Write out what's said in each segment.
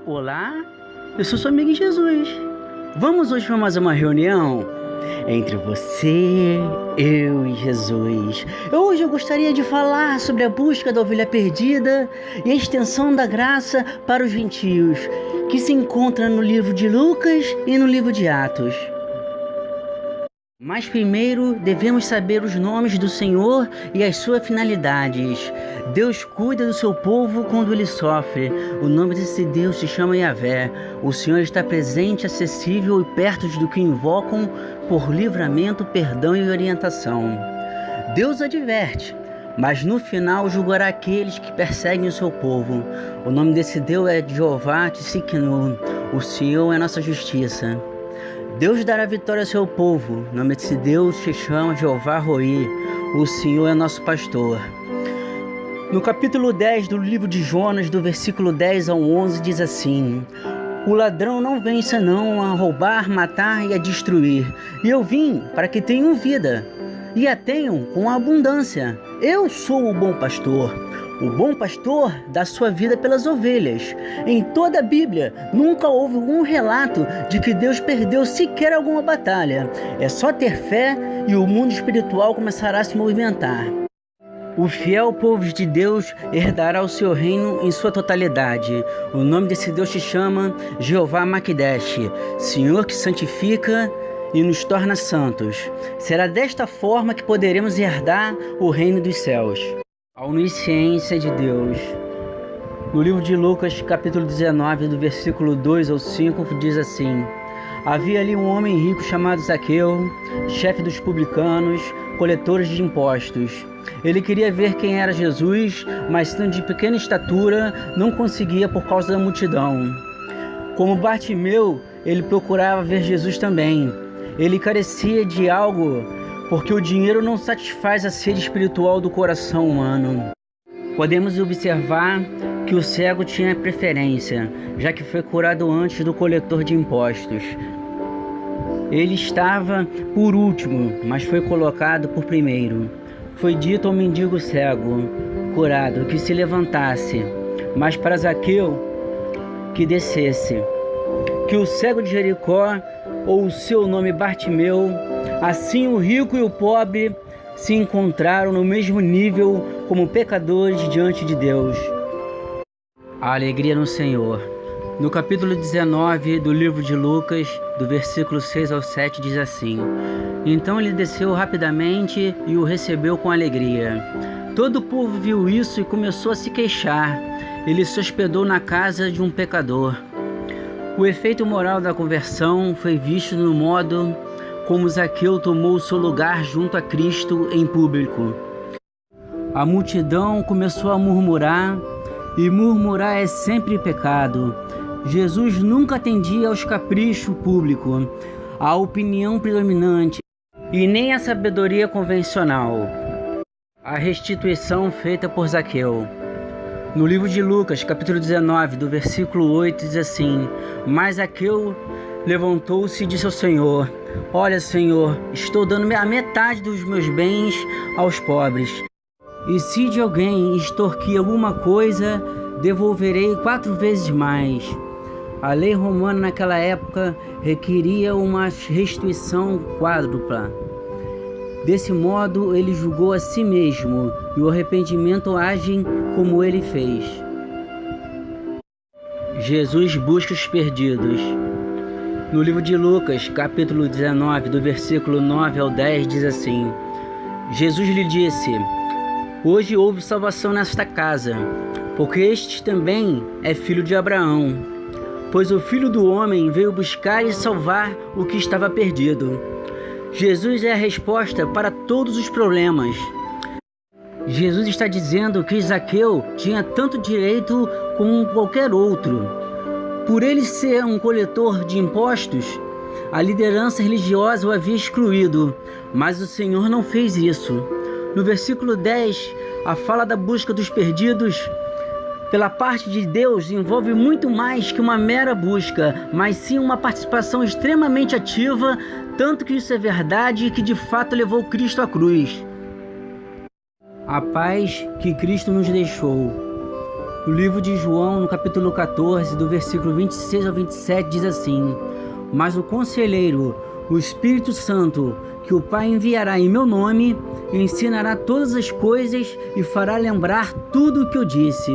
Olá, eu sou seu amigo Jesus. Vamos hoje para mais uma reunião entre você, eu e Jesus. Hoje eu gostaria de falar sobre a busca da ovelha perdida e a extensão da graça para os gentios, que se encontra no livro de Lucas e no livro de Atos. Mas primeiro devemos saber os nomes do Senhor e as suas finalidades. Deus cuida do seu povo quando ele sofre. O nome desse Deus se chama Yahvé. O Senhor está presente, acessível e perto do que invocam por livramento, perdão e orientação. Deus adverte, mas no final julgará aqueles que perseguem o seu povo. O nome desse Deus é Jeová Tsidkenu. O Senhor é nossa justiça. Deus dará vitória ao seu povo. O nome desse Deus se chama Jeová Roi. O Senhor é nosso pastor. No capítulo 10 do livro de Jonas, do versículo 10 ao 11, diz assim: O ladrão não vem senão a roubar, matar e a destruir. E eu vim para que tenham vida, e a tenham com abundância. Eu sou o bom pastor. O bom pastor dá sua vida pelas ovelhas. Em toda a Bíblia, nunca houve um relato de que Deus perdeu sequer alguma batalha. É só ter fé e o mundo espiritual começará a se movimentar. O fiel povo de Deus herdará o seu reino em sua totalidade. O nome desse Deus se chama Jeová Makdesh, Senhor que santifica e nos torna santos. Será desta forma que poderemos herdar o reino dos céus. A onisciência de Deus. No livro de Lucas, capítulo 19, do versículo 2 ao 5, diz assim: Havia ali um homem rico chamado Zaqueu, chefe dos publicanos, coletores de impostos. Ele queria ver quem era Jesus, mas sendo de pequena estatura, não conseguia por causa da multidão. Como Bartimeu, ele procurava ver Jesus também. Ele carecia de algo, porque o dinheiro não satisfaz a sede espiritual do coração humano. Podemos observar que o cego tinha preferência, já que foi curado antes do coletor de impostos. Ele estava por último, mas foi colocado por primeiro. Foi dito ao mendigo cego, curado, que se levantasse, mas para Zaqueu, que descesse. Que o cego de Jericó, ou o seu nome Bartimeu, assim o rico e o pobre se encontraram no mesmo nível como pecadores diante de Deus. A alegria no Senhor. No capítulo 19 do livro de Lucas, do versículo 6 ao 7, diz assim: Então ele desceu rapidamente e o recebeu com alegria. Todo o povo viu isso e começou a se queixar. Ele se hospedou na casa de um pecador. O efeito moral da conversão foi visto no modo como Zaqueu tomou o seu lugar junto a Cristo em público. A multidão começou a murmurar, e murmurar é sempre pecado. Jesus nunca atendia aos caprichos públicos, à opinião predominante, e nem à sabedoria convencional. A restituição feita por Zaqueu. No livro de Lucas, capítulo 19, do versículo 8, diz assim: Mas Zaqueu levantou-se e disse ao Senhor: Olha, Senhor, estou dando a metade dos meus bens aos pobres. E se de alguém extorquir alguma coisa, devolverei 4 vezes mais. A lei romana naquela época requeria uma restituição quádrupla. Desse modo, ele julgou a si mesmo, e o arrependimento age como ele fez. Jesus busca os perdidos. No livro de Lucas, capítulo 19, do versículo 9 ao 10, diz assim: Jesus lhe disse: Hoje houve salvação nesta casa, porque este também é filho de Abraão. Pois o Filho do Homem veio buscar e salvar o que estava perdido. Jesus é a resposta para todos os problemas. Jesus está dizendo que Zaqueu tinha tanto direito como qualquer outro. Por ele ser um coletor de impostos, a liderança religiosa o havia excluído, mas o Senhor não fez isso. No versículo 10, a fala da busca dos perdidos pela parte de Deus envolve muito mais que uma mera busca, mas sim uma participação extremamente ativa, tanto que isso é verdade e que de fato levou Cristo à cruz. A paz que Cristo nos deixou. O livro de João, no capítulo 14, do versículo 26 ao 27, diz assim: Mas o Conselheiro, o Espírito Santo, que o Pai enviará em meu nome, ensinará todas as coisas e fará lembrar tudo o que eu disse.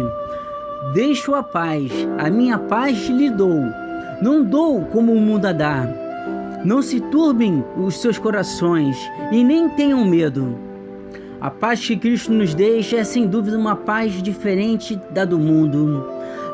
Deixo a paz, a minha paz lhe dou. Não dou como o mundo a dá. Não se turbem os seus corações e nem tenham medo. A paz que Cristo nos deixa é sem dúvida uma paz diferente da do mundo.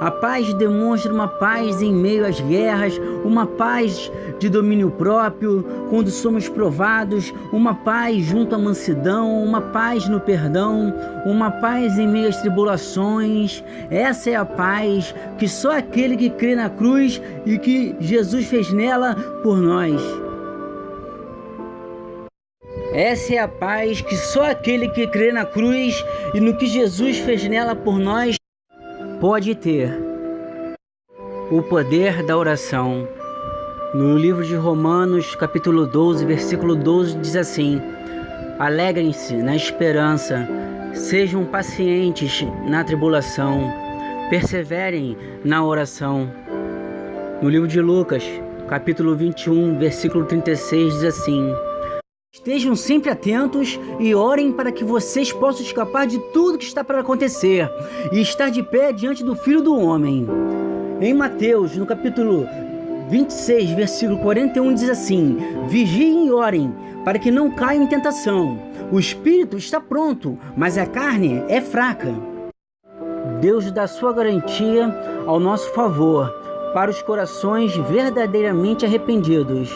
A paz demonstra uma paz em meio às guerras, uma paz de domínio próprio quando somos provados, uma paz junto à mansidão, uma paz no perdão, uma paz em meio às tribulações. Essa é a paz que só aquele que crê na cruz e que Jesus fez nela por nós. Essa é a paz que só aquele que crê na cruz e no que Jesus fez nela por nós pode ter. O poder da oração. No livro de Romanos, capítulo 12, versículo 12, diz assim: Alegrem-se na esperança, sejam pacientes na tribulação, perseverem na oração. No livro de Lucas, capítulo 21, versículo 36, diz assim: Estejam sempre atentos e orem para que vocês possam escapar de tudo que está para acontecer e estar de pé diante do Filho do Homem. Em Mateus, no capítulo 26, versículo 41, diz assim: Vigiem e orem para que não caiam em tentação. O espírito está pronto, mas a carne é fraca. Deus dá sua garantia ao nosso favor para os corações verdadeiramente arrependidos.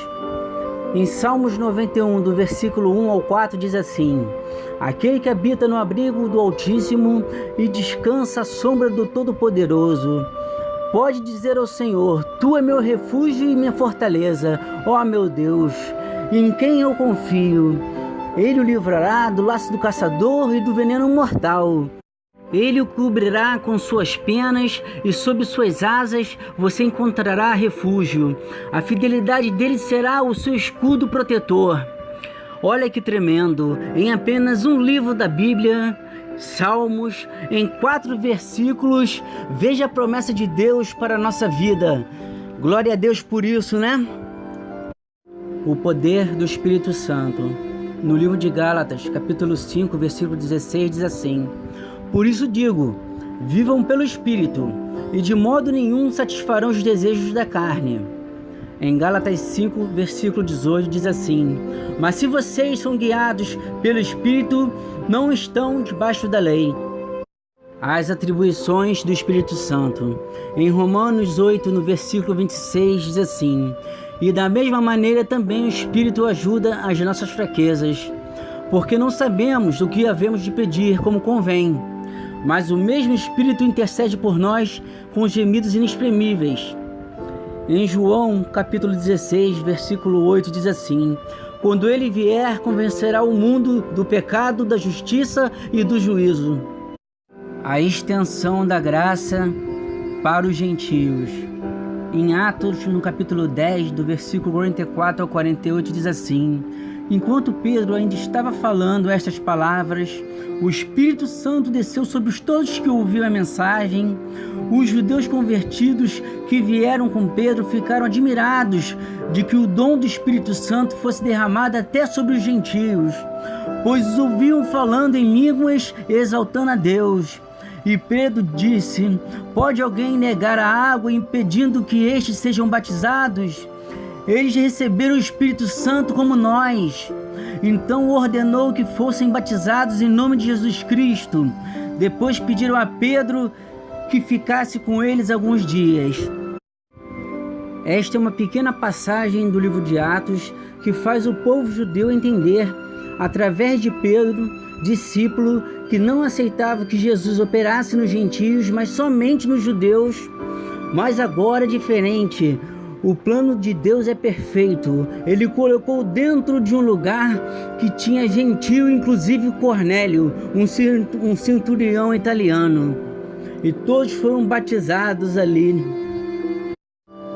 Em Salmos 91, do versículo 1 ao 4, diz assim: Aquele que habita no abrigo do Altíssimo e descansa à sombra do Todo-Poderoso, pode dizer ao Senhor: Tu é meu refúgio e minha fortaleza, ó meu Deus, em quem eu confio. Ele o livrará do laço do caçador e do veneno mortal. Ele o cobrirá com suas penas e sob suas asas você encontrará refúgio. A fidelidade dele será o seu escudo protetor. Olha que tremendo! Em apenas um livro da Bíblia, Salmos, em 4 versículos, veja a promessa de Deus para a nossa vida. Glória a Deus por isso, né? O poder do Espírito Santo. No livro de Gálatas, capítulo 5, versículo 16, diz assim: Por isso digo, vivam pelo Espírito, e de modo nenhum satisfarão os desejos da carne. Em Gálatas 5, versículo 18, diz assim: Mas se vocês são guiados pelo Espírito, não estão debaixo da lei. As atribuições do Espírito Santo. Em Romanos 8, no versículo 26, diz assim: E da mesma maneira também o Espírito ajuda as nossas fraquezas, porque não sabemos do que havemos de pedir como convém, mas o mesmo Espírito intercede por nós com gemidos inexprimíveis. Em João, capítulo 16, versículo 8, diz assim: Quando ele vier, convencerá o mundo do pecado, da justiça e do juízo. A extensão da graça para os gentios. Em Atos, no capítulo 10, do versículo 44 ao 48, diz assim: Enquanto Pedro ainda estava falando estas palavras, o Espírito Santo desceu sobre todos que ouviram a mensagem. Os judeus convertidos que vieram com Pedro ficaram admirados de que o dom do Espírito Santo fosse derramado até sobre os gentios, pois os ouviam falando em línguas, exaltando a Deus. E Pedro disse: Pode alguém negar a água, impedindo que estes sejam batizados? Eles receberam o Espírito Santo como nós. Então ordenou que fossem batizados em nome de Jesus Cristo. Depois pediram a Pedro que ficasse com eles alguns dias. Esta é uma pequena passagem do livro de Atos que faz o povo judeu entender, através de Pedro, discípulo, que não aceitava que Jesus operasse nos gentios, mas somente nos judeus. Mas agora é diferente. O plano de Deus é perfeito. Ele colocou dentro de um lugar que tinha gentio, inclusive Cornélio, um centurião italiano. E todos foram batizados ali.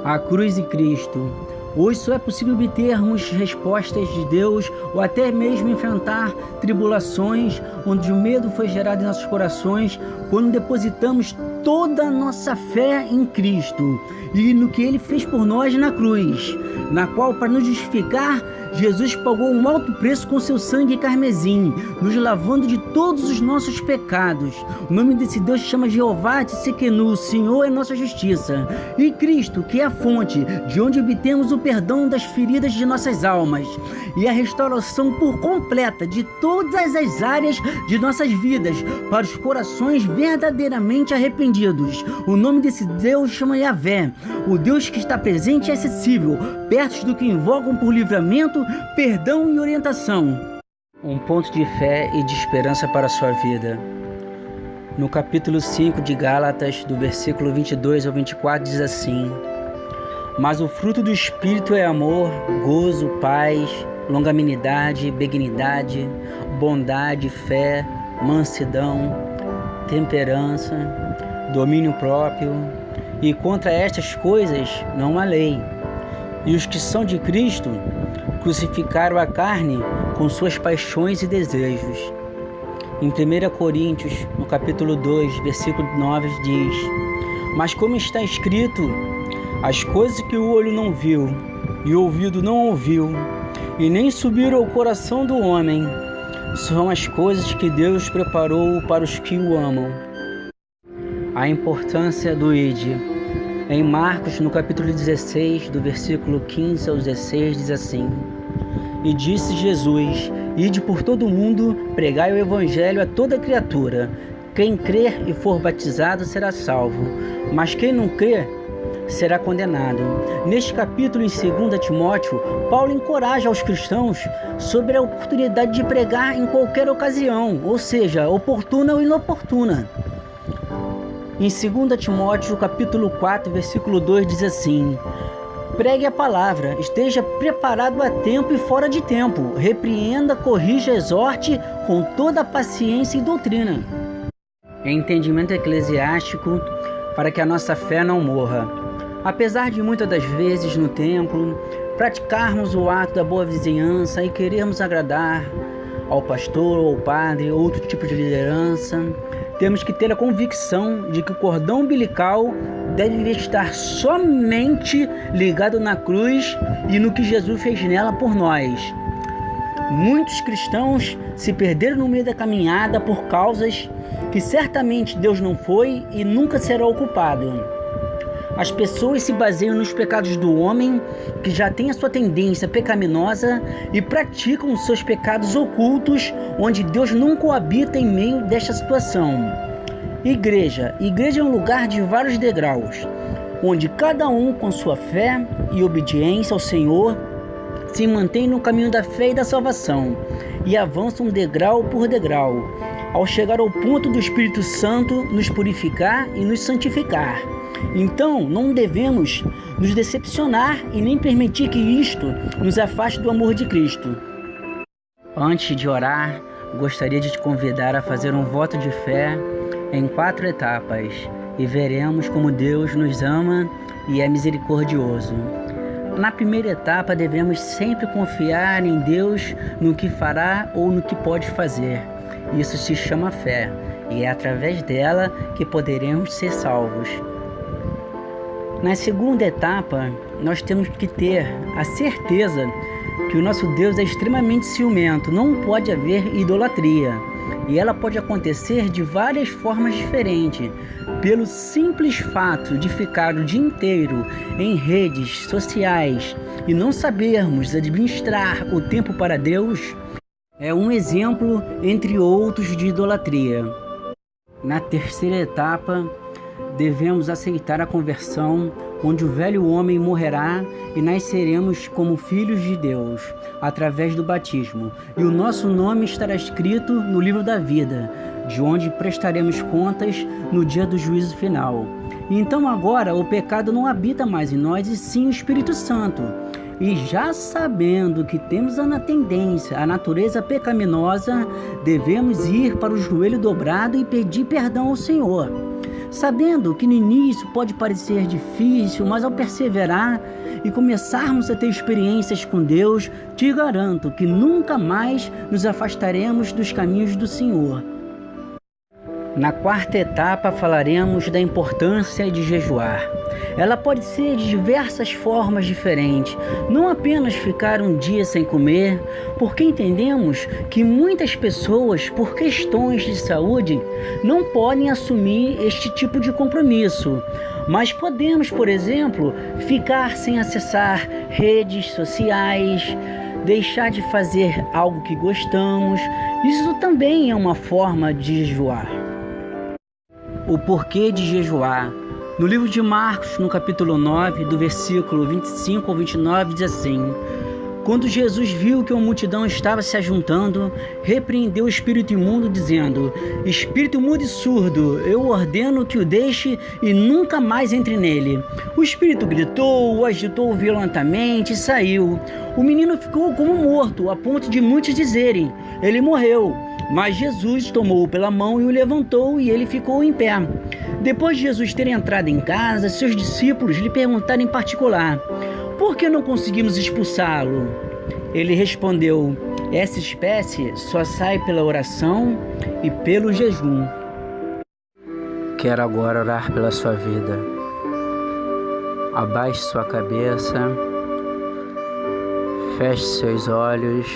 A cruz e Cristo. Hoje só é possível obtermos respostas de Deus ou até mesmo enfrentar tribulações onde o medo foi gerado em nossos corações quando depositamos toda a nossa fé em Cristo e no que Ele fez por nós na cruz, na qual, para nos justificar, Jesus pagou um alto preço com seu sangue carmesim, nos lavando de todos os nossos pecados. O nome desse Deus se chama Jeová Tsidkenu, Senhor é nossa justiça. E Cristo, que é a fonte, de onde obtemos o perdão das feridas de nossas almas e a restauração por completa de todas as áreas de nossas vidas, para os corações verdadeiramente arrependidos. O nome desse Deus chama Yahvé, o Deus que está presente e acessível, perto do que invocam por livramento, perdão e orientação. Um ponto de fé e de esperança para a sua vida. No capítulo 5 de Gálatas, do versículo 22 ao 24, diz assim: Mas o fruto do Espírito é amor, gozo, paz, longanimidade, benignidade, bondade, fé, mansidão, temperança, domínio próprio, e contra estas coisas não há lei. E os que são de Cristo crucificaram a carne com suas paixões e desejos. Em 1 Coríntios, no capítulo 2, versículo 9, diz: Mas como está escrito, as coisas que o olho não viu, e o ouvido não ouviu, e nem subiram ao coração do homem, são as coisas que Deus preparou para os que o amam. A importância do ID. Em Marcos, no capítulo 16, do versículo 15 ao 16, diz assim: E disse Jesus: Ide por todo o mundo, pregai o evangelho a toda criatura. Quem crer e for batizado será salvo, mas quem não crer será condenado. Neste capítulo, em 2 Timóteo, Paulo encoraja os cristãos sobre a oportunidade de pregar em qualquer ocasião, ou seja, oportuna ou inoportuna. Em 2 Timóteo, capítulo 4, versículo 2, diz assim: Pregue a palavra, esteja preparado a tempo e fora de tempo, repreenda, corrija, exorte com toda a paciência e doutrina. Entendimento eclesiástico para que a nossa fé não morra. Apesar de muitas das vezes no templo praticarmos o ato da boa vizinhança e querermos agradar ao pastor ou ao padre, outro tipo de liderança, temos que ter a convicção de que o cordão umbilical deve estar somente ligado na cruz e no que Jesus fez nela por nós. Muitos cristãos se perderam no meio da caminhada por causas que certamente Deus não foi e nunca será o culpado. As pessoas se baseiam nos pecados do homem, que já tem a sua tendência pecaminosa, e praticam os seus pecados ocultos, onde Deus não coabita em meio desta situação. Igreja é um lugar de vários degraus, onde cada um, com sua fé e obediência ao Senhor, se mantém no caminho da fé e da salvação, e avança um degrau por degrau, ao chegar ao ponto do Espírito Santo nos purificar e nos santificar. Então, não devemos nos decepcionar e nem permitir que isto nos afaste do amor de Cristo. Antes de orar, gostaria de te convidar a fazer um voto de fé em 4 etapas e veremos como Deus nos ama e é misericordioso. Na primeira etapa, devemos sempre confiar em Deus no que fará ou no que pode fazer. Isso se chama fé e é através dela que poderemos ser salvos. Na segunda etapa, nós temos que ter a certeza que o nosso Deus é extremamente ciumento, não pode haver idolatria. E ela pode acontecer de várias formas diferentes. Pelo simples fato de ficar o dia inteiro em redes sociais e não sabermos administrar o tempo para Deus, é um exemplo entre outros de idolatria. Na terceira etapa, devemos aceitar a conversão, onde o velho homem morrerá e nasceremos como filhos de Deus, através do batismo, e o nosso nome estará escrito no livro da vida, de onde prestaremos contas no dia do juízo final. Então agora o pecado não habita mais em nós, e sim o Espírito Santo. E já sabendo que temos a tendência, a natureza pecaminosa, devemos ir para o joelho dobrado e pedir perdão ao Senhor. Sabendo que no início pode parecer difícil, mas ao perseverar e começarmos a ter experiências com Deus, te garanto que nunca mais nos afastaremos dos caminhos do Senhor. Na quarta etapa falaremos da importância de jejuar. Ela pode ser de diversas formas diferentes, não apenas ficar um dia sem comer, porque entendemos que muitas pessoas, por questões de saúde, não podem assumir este tipo de compromisso. Mas podemos, por exemplo, ficar sem acessar redes sociais, deixar de fazer algo que gostamos. Isso também é uma forma de jejuar. O porquê de jejuar. No livro de Marcos, no capítulo 9, do versículo 25 ao 29, diz assim: Quando Jesus viu que uma multidão estava se ajuntando, repreendeu o espírito imundo, dizendo: Espírito mudo e surdo, eu ordeno que o deixe e nunca mais entre nele. O espírito gritou, o agitou violentamente e saiu. O menino ficou como morto, a ponto de muitos dizerem: ele morreu. Mas Jesus tomou-o pela mão e o levantou, e ele ficou em pé. Depois de Jesus ter entrado em casa, seus discípulos lhe perguntaram em particular: por que não conseguimos expulsá-lo? Ele respondeu: essa espécie só sai pela oração e pelo jejum. Quero agora orar pela sua vida. Abaixe sua cabeça, feche seus olhos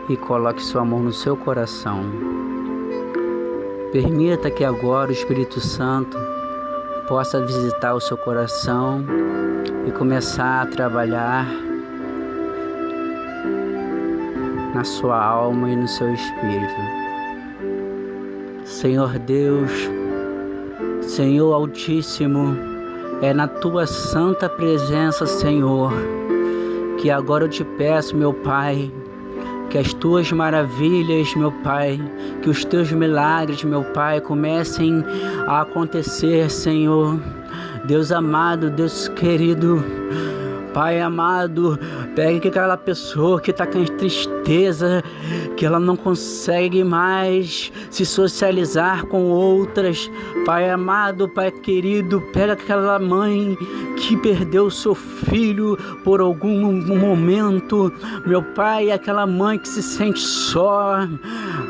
e coloque sua mão no seu coração. Permita que agora o Espírito Santo possa visitar o seu coração e começar a trabalhar na sua alma e no seu espírito. Senhor Deus, Senhor Altíssimo, é na tua santa presença, Senhor, que agora eu te peço, meu Pai, que as tuas maravilhas, meu Pai, que os teus milagres, meu Pai, comecem a acontecer, Senhor. Deus amado, Deus querido, Pai amado, pegue aquela pessoa que está com tristeza, que ela não consegue mais se socializar com outras. Pai amado, Pai querido, pega aquela mãe que perdeu seu filho por algum momento. Meu Pai, aquela mãe que se sente só,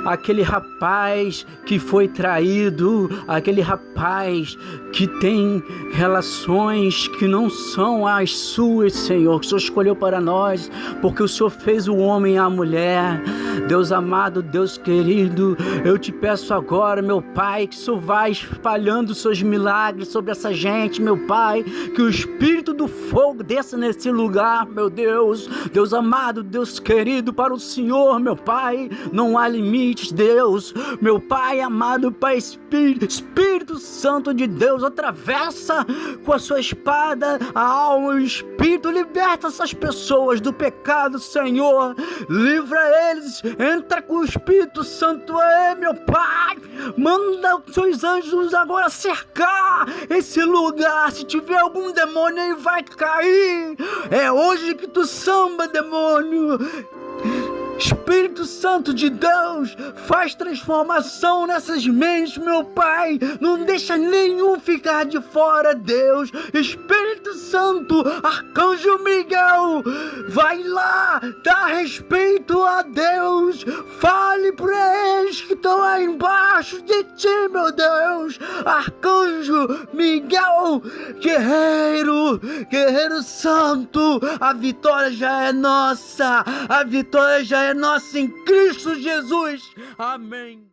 aquele rapaz que foi traído, aquele rapaz que tem relações que não são as suas, Senhor, que o Senhor escolheu para nós, porque o Senhor fez o homem e a mulher. Deus amado, Deus querido, eu te peço agora, meu Pai, que o Senhor vá espalhando os seus milagres sobre essa gente, meu Pai, que o Espírito do fogo desça nesse lugar, meu Deus. Deus amado, Deus querido, para o Senhor, meu Pai, não há limites, Deus. Meu Pai amado, Pai Espírito Santo de Deus, atravessa com a sua espada a alma e o Espírito, liberta essas pessoas do pecado, Senhor, livra eles, entra com o Espírito Santo aí, meu Pai, manda os seus anjos agora cercar esse lugar. Se tiver algum demônio aí, vai cair. É hoje que tu samba, demônio. Espírito Santo de Deus, faz transformação nessas mentes, meu Pai. Não deixa nenhum ficar de fora, Deus. Espírito Santo, Arcanjo Miguel, vai lá, dá respeito a Deus. Fale para eles que estão aí embaixo de ti, meu Deus. Arcanjo Miguel, guerreiro santo, a vitória já é nossa. A vitória já é nossa em Cristo Jesus. Amém.